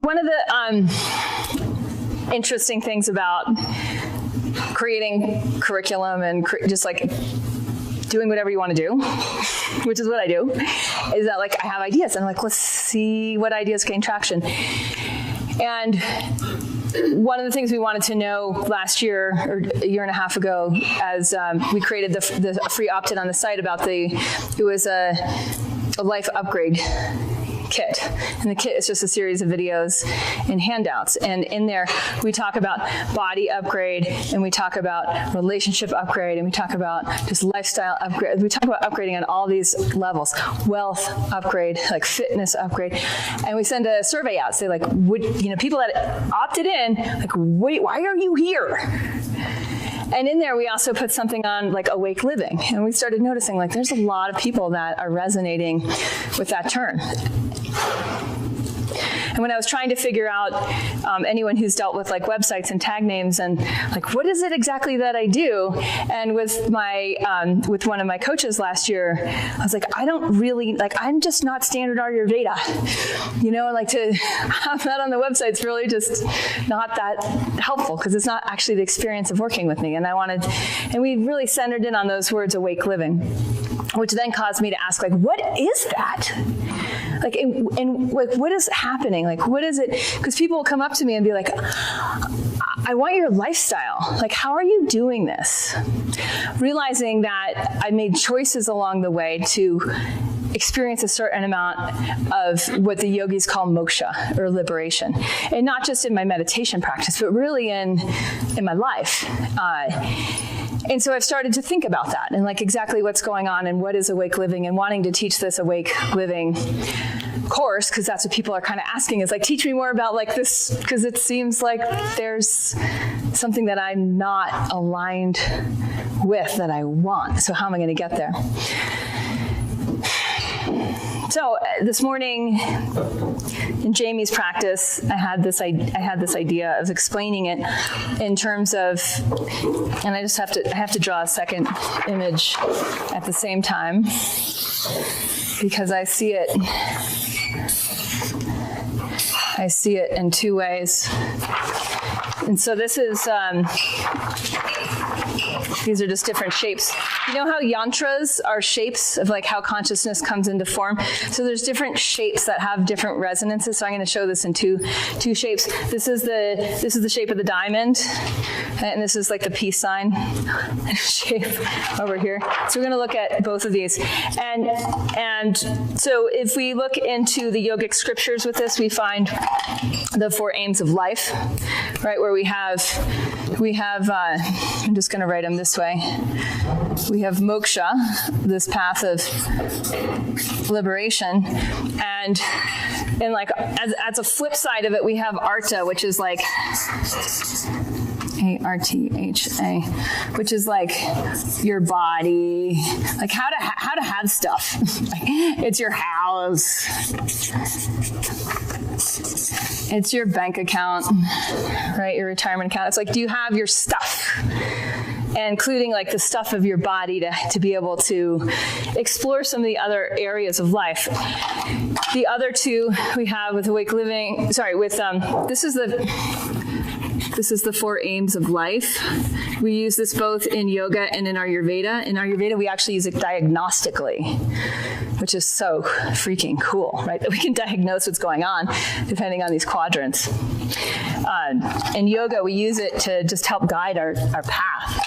One of the interesting things about creating curriculum and just like doing whatever you want to do, which is what I do, is that like I have ideas and I'm like, let's see what ideas gain traction. And one of the things we wanted to know last year or a year and a half ago, as we created the free opt-in on the site about it was a life upgrade kit. And the kit is just a series of videos and handouts. And in there, we talk about body upgrade, and we talk about relationship upgrade, and we talk about just lifestyle upgrade. We talk about upgrading on all these levels. Wealth upgrade, like fitness upgrade. And we send a survey out, say like, people that opted in, like, wait, why are you here? And in there, we also put something on like awake living. And we started noticing like there's a lot of people that are resonating with that term. And when I was trying to figure out anyone who's dealt with like websites and tag names and like, what is it exactly that I do? And with my with one of my coaches last year, I was like, I don't really, like, I'm just not standard Ayurveda. Like to have that on the website is really just not that helpful because it's not actually the experience of working with me. And we really centered in on those words, awake living, which then caused me to ask, like, what is that? Like, and like, what is happening? Like, what is it? Because people will come up to me and be like, I want your lifestyle. Like, how are you doing this? Realizing that I made choices along the way to experience a certain amount of what the yogis call moksha, or liberation. And not just in my meditation practice, but really in my life. And so I've started to think about that and like exactly what's going on and what is awake living, and wanting to teach this awake living course, because that's what people are kind of asking, is like, teach me more about like this, because it seems like there's something that I'm not aligned with that I want. So how am I going to get there? So this morning in Jamie's practice, I had this idea of explaining it in terms of, and I have to draw a second image at the same time because I see it in two ways. And so this is these are just different shapes. You know how yantras are shapes of like how consciousness comes into form? So there's different shapes that have different resonances. So I'm going to show this in two shapes. This is the shape of the diamond, and this is like the peace sign shape over here. So we're going to look at both of these. And so if we look into the yogic scriptures with this, we find the 4 aims of life, right? Where we have I'm just going to write them this way. We have moksha, this path of liberation, and like as a flip side of it, we have artha, which is like A-R-T-H-A, which is like your body, like how to have stuff. It's your house. It's your bank account, right? Your retirement account. It's like, do you have your stuff? And including like the stuff of your body to be able to explore some of the other areas of life. The other two we have with awake living, this is the 4 aims of life. We use this both in yoga and in Ayurveda. In Ayurveda, we actually use it diagnostically, which is so freaking cool, right? That we can diagnose what's going on depending on these quadrants. In yoga, we use it to just help guide our path.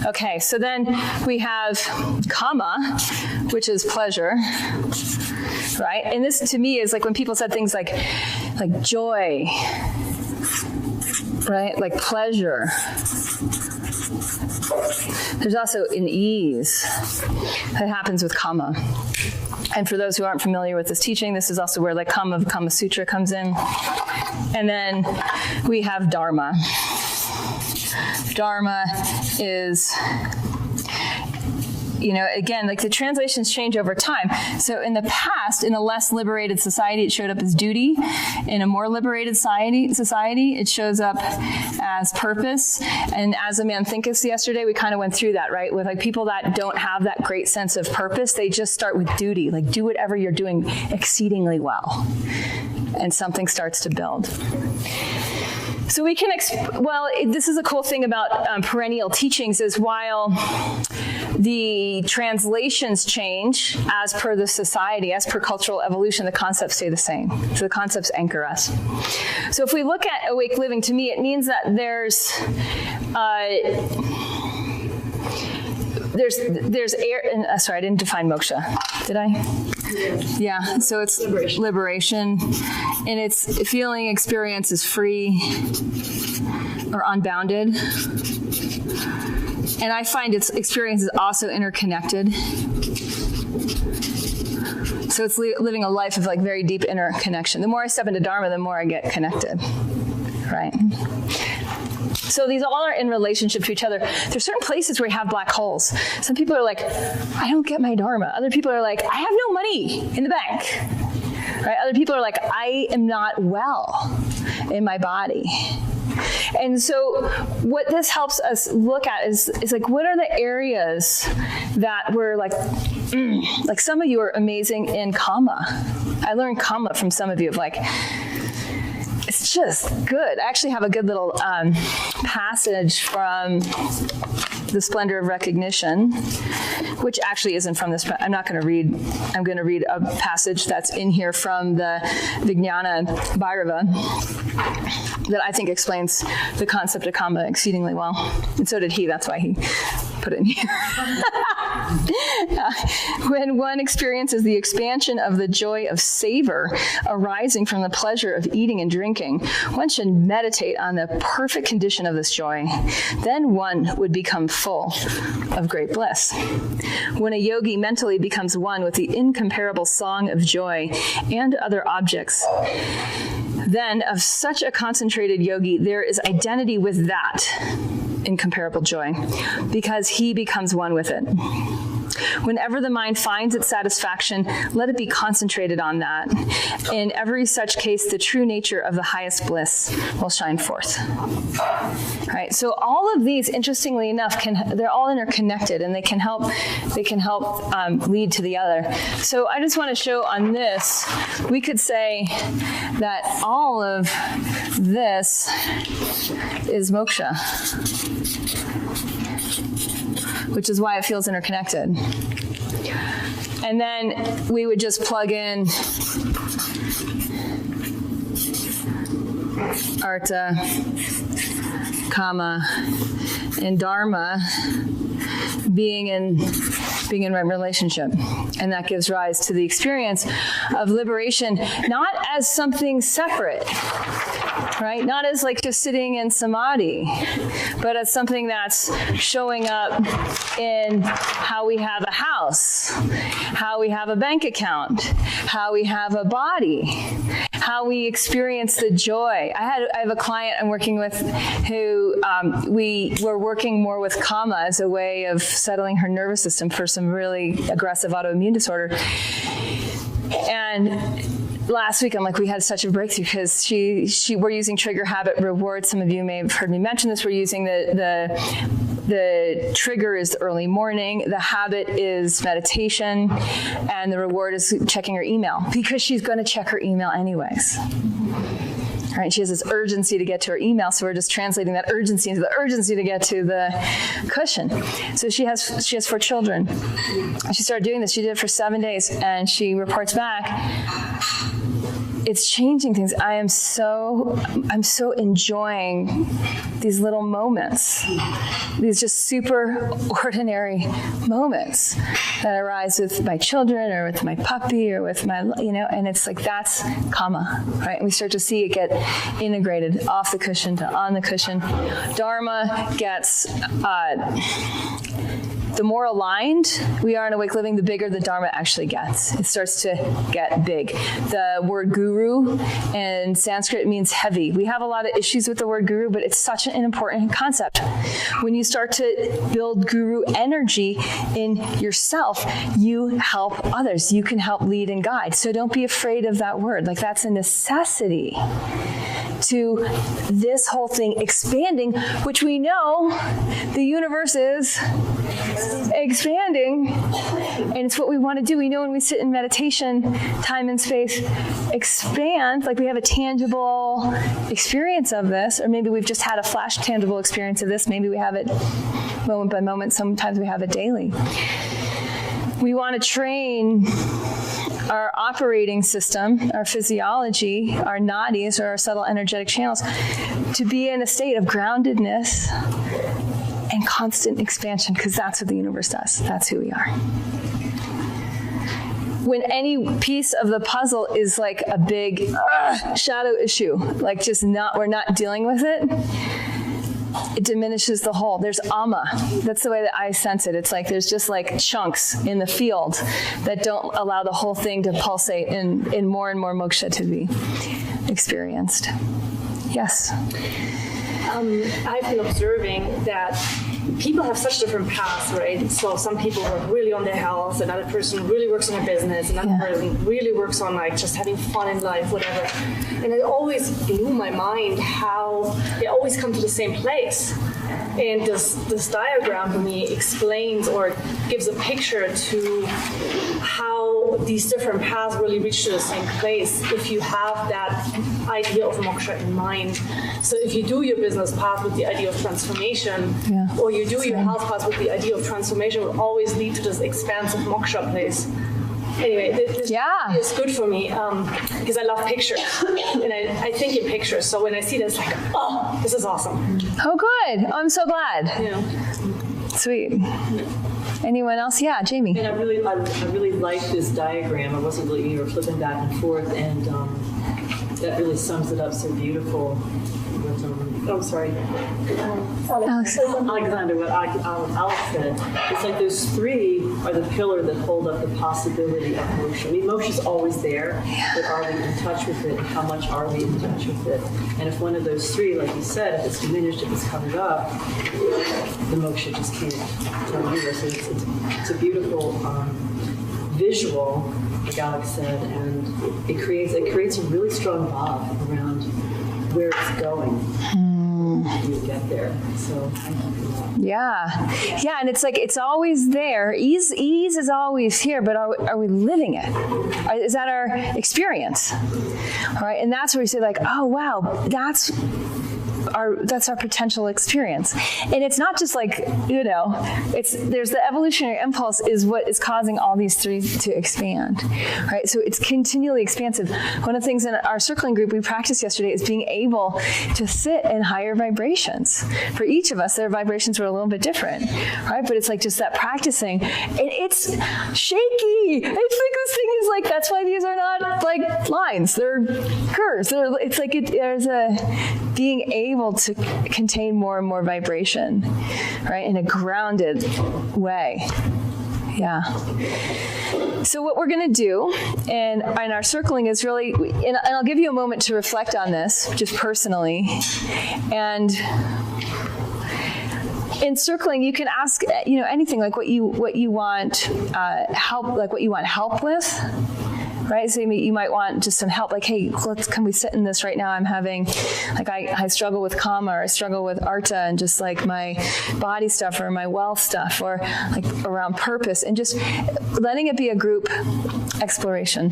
Okay, so then we have kama, which is pleasure, right? And this to me is like when people said things like joy, right? Like pleasure. There's also an ease that happens with kama. And for those who aren't familiar with this teaching, this is also where like Kama of Kama Sutra comes in. And then we have dharma. Dharma is, again, like the translations change over time. So in the past, in a less liberated society, it showed up as duty. In a more liberated society, it shows up as purpose. And as a man thinketh yesterday, we kind of went through that, right? With like people that don't have that great sense of purpose, they just start with duty, like do whatever you're doing exceedingly well. and something starts to build. So we can, this is a cool thing about perennial teachings is while the translations change as per the society, as per cultural evolution, the concepts stay the same. So the concepts anchor us. So if we look at awake living, to me, it means that there's air. Sorry, I didn't define moksha. Did I? Yeah. So it's liberation, and its feeling experience is free or unbounded. And I find its experience is also interconnected. So it's living a life of like very deep interconnection. The more I step into Dharma, the more I get connected. Right. So these all are in relationship to each other. There's certain places where you have black holes. Some people are like, I don't get my Dharma. Other people are like, I have no money in the bank. Right? Other people are like, I am not well in my body. And so what this helps us look at is like, what are the areas that we're like some of you are amazing in Kama. I learned Kama from some of you of like, it's just good. I actually have a good little passage from The Splendor of Recognition, which actually isn't from this. I'm not going to read. I'm going to read a passage that's in here from the Vijnana Bhairava that I think explains the concept of Kama exceedingly well. And so did he. That's why he put it in here. When one experiences the expansion of the joy of savor arising from the pleasure of eating and drinking, one should meditate on the perfect condition of this joy. Then one would become full of great bliss. When a yogi mentally becomes one with the incomparable song of joy and other objects, then of such a concentrated yogi, there is identity with that incomparable joy, because he becomes one with it. Whenever the mind finds its satisfaction, let it be concentrated on that. In every such case, the true nature of the highest bliss will shine forth. Right. So all of these, interestingly enough, they're all interconnected, and they can help lead to the other. So I just want to show on this, we could say that all of this is moksha, which is why it feels interconnected. And then we would just plug in Artha, Kama, and Dharma being in right relationship. And that gives rise to the experience of liberation, not as something separate, right? Not as like just sitting in samadhi, but as something that's showing up in how we have a house, how we have a bank account, how we have a body, how we experience the joy. I have a client I'm working with who we were working more with Kama as a way of settling her nervous system for some really aggressive autoimmune disorder. And last week, I'm like, we had such a breakthrough because we're using trigger habit reward. Some of you may have heard me mention this. We're using the trigger is the early morning, the habit is meditation, and the reward is checking her email, because she's going to check her email anyways. All right, she has this urgency to get to her email, so we're just translating that urgency into the urgency to get to the cushion. So she has 4 children. She started doing this. She did it for 7 days, and she reports back, it's changing things. I'm so enjoying these little moments, these just super ordinary moments that arise with my children or with my puppy or with my, and it's like, that's Kama, right? And we start to see it get integrated off the cushion to on the cushion. Dharma gets, the more aligned we are in awake living, the bigger the Dharma actually gets. It starts to get big. The word guru in Sanskrit means heavy. We have a lot of issues with the word guru, but it's such an important concept. When you start to build guru energy in yourself, you help others. You can help lead and guide. So don't be afraid of that word. Like, that's a necessity to this whole thing expanding, which we know the universe is expanding, and it's what we want to do. We know when we sit in meditation, time and space expand, like we have a tangible experience of this, or maybe we've just had a flash tangible experience of this. Maybe we have it moment by moment. Sometimes we have it daily. We want to train our operating system, our physiology, our nadis, or our subtle energetic channels, to be in a state of groundedness and constant expansion, because that's what the universe does. That's who we are. When any piece of the puzzle is like a big shadow issue, like we're not dealing with it, it diminishes the whole. There's amma. That's the way that I sense it. It's like there's just like chunks in the field that don't allow the whole thing to pulsate in more and more moksha to be experienced. Yes? I've been observing that people have such different paths, right? So some people work really on their health, another person really works on their business, another person really works on like just having fun in life, whatever. And it always blew my mind how they always come to the same place. And this diagram for me explains or gives a picture to how these different paths really reach to the same place if you have that idea of moksha in mind. So if you do your business path with the idea of transformation, or you do your health path with the idea of transformation, will always lead to this expansive moksha place. Anyway, this is good for me because I love pictures and I think in pictures. So when I see this, like, oh, this is awesome. Oh, good. I'm so glad. Yeah. Sweet. Anyone else? Yeah, Jamie. And I really like this diagram. I wasn't really, you were flipping back and forth, and that really sums it up so beautiful. I'm sorry. Alexander, what Alex said, it's like those three are the pillar that hold up the possibility of moksha. I mean, moksha's always there, but are we in touch with it? How much are we in touch with it? And if one of those three, like you said, if it's diminished, if it's covered up, the moksha just can't come here. So it's a beautiful visual, like Alex said, and it creates a really strong vibe around where it's going. You get there. So yeah, and it's like it's always there. Ease is always here, but are we living it? Is that our experience? All right, and that's where we say like, oh wow, that's our potential experience. And it's not just like, there's the evolutionary impulse is what is causing all these three to expand, right? So it's continually expansive. One of the things in our circling group we practiced yesterday is being able to sit in higher vibrations. For each of us, their vibrations were a little bit different, right? But it's like just that practicing. And it's shaky. It's like this thing is like, that's why these are not like lines. They're curves. It's like there's a being able to contain more and more vibration, right, in a grounded way. Yeah. So what we're going to do in our circling is really, and I'll give you a moment to reflect on this, just personally. And in circling, you can ask, anything like what you want help with. Right, so you might want just some help, like, hey, can we sit in this right now? I'm having, like, I struggle with kama, or I struggle with artha, and just like my body stuff or my wealth stuff, or like around purpose, and just letting it be a group exploration.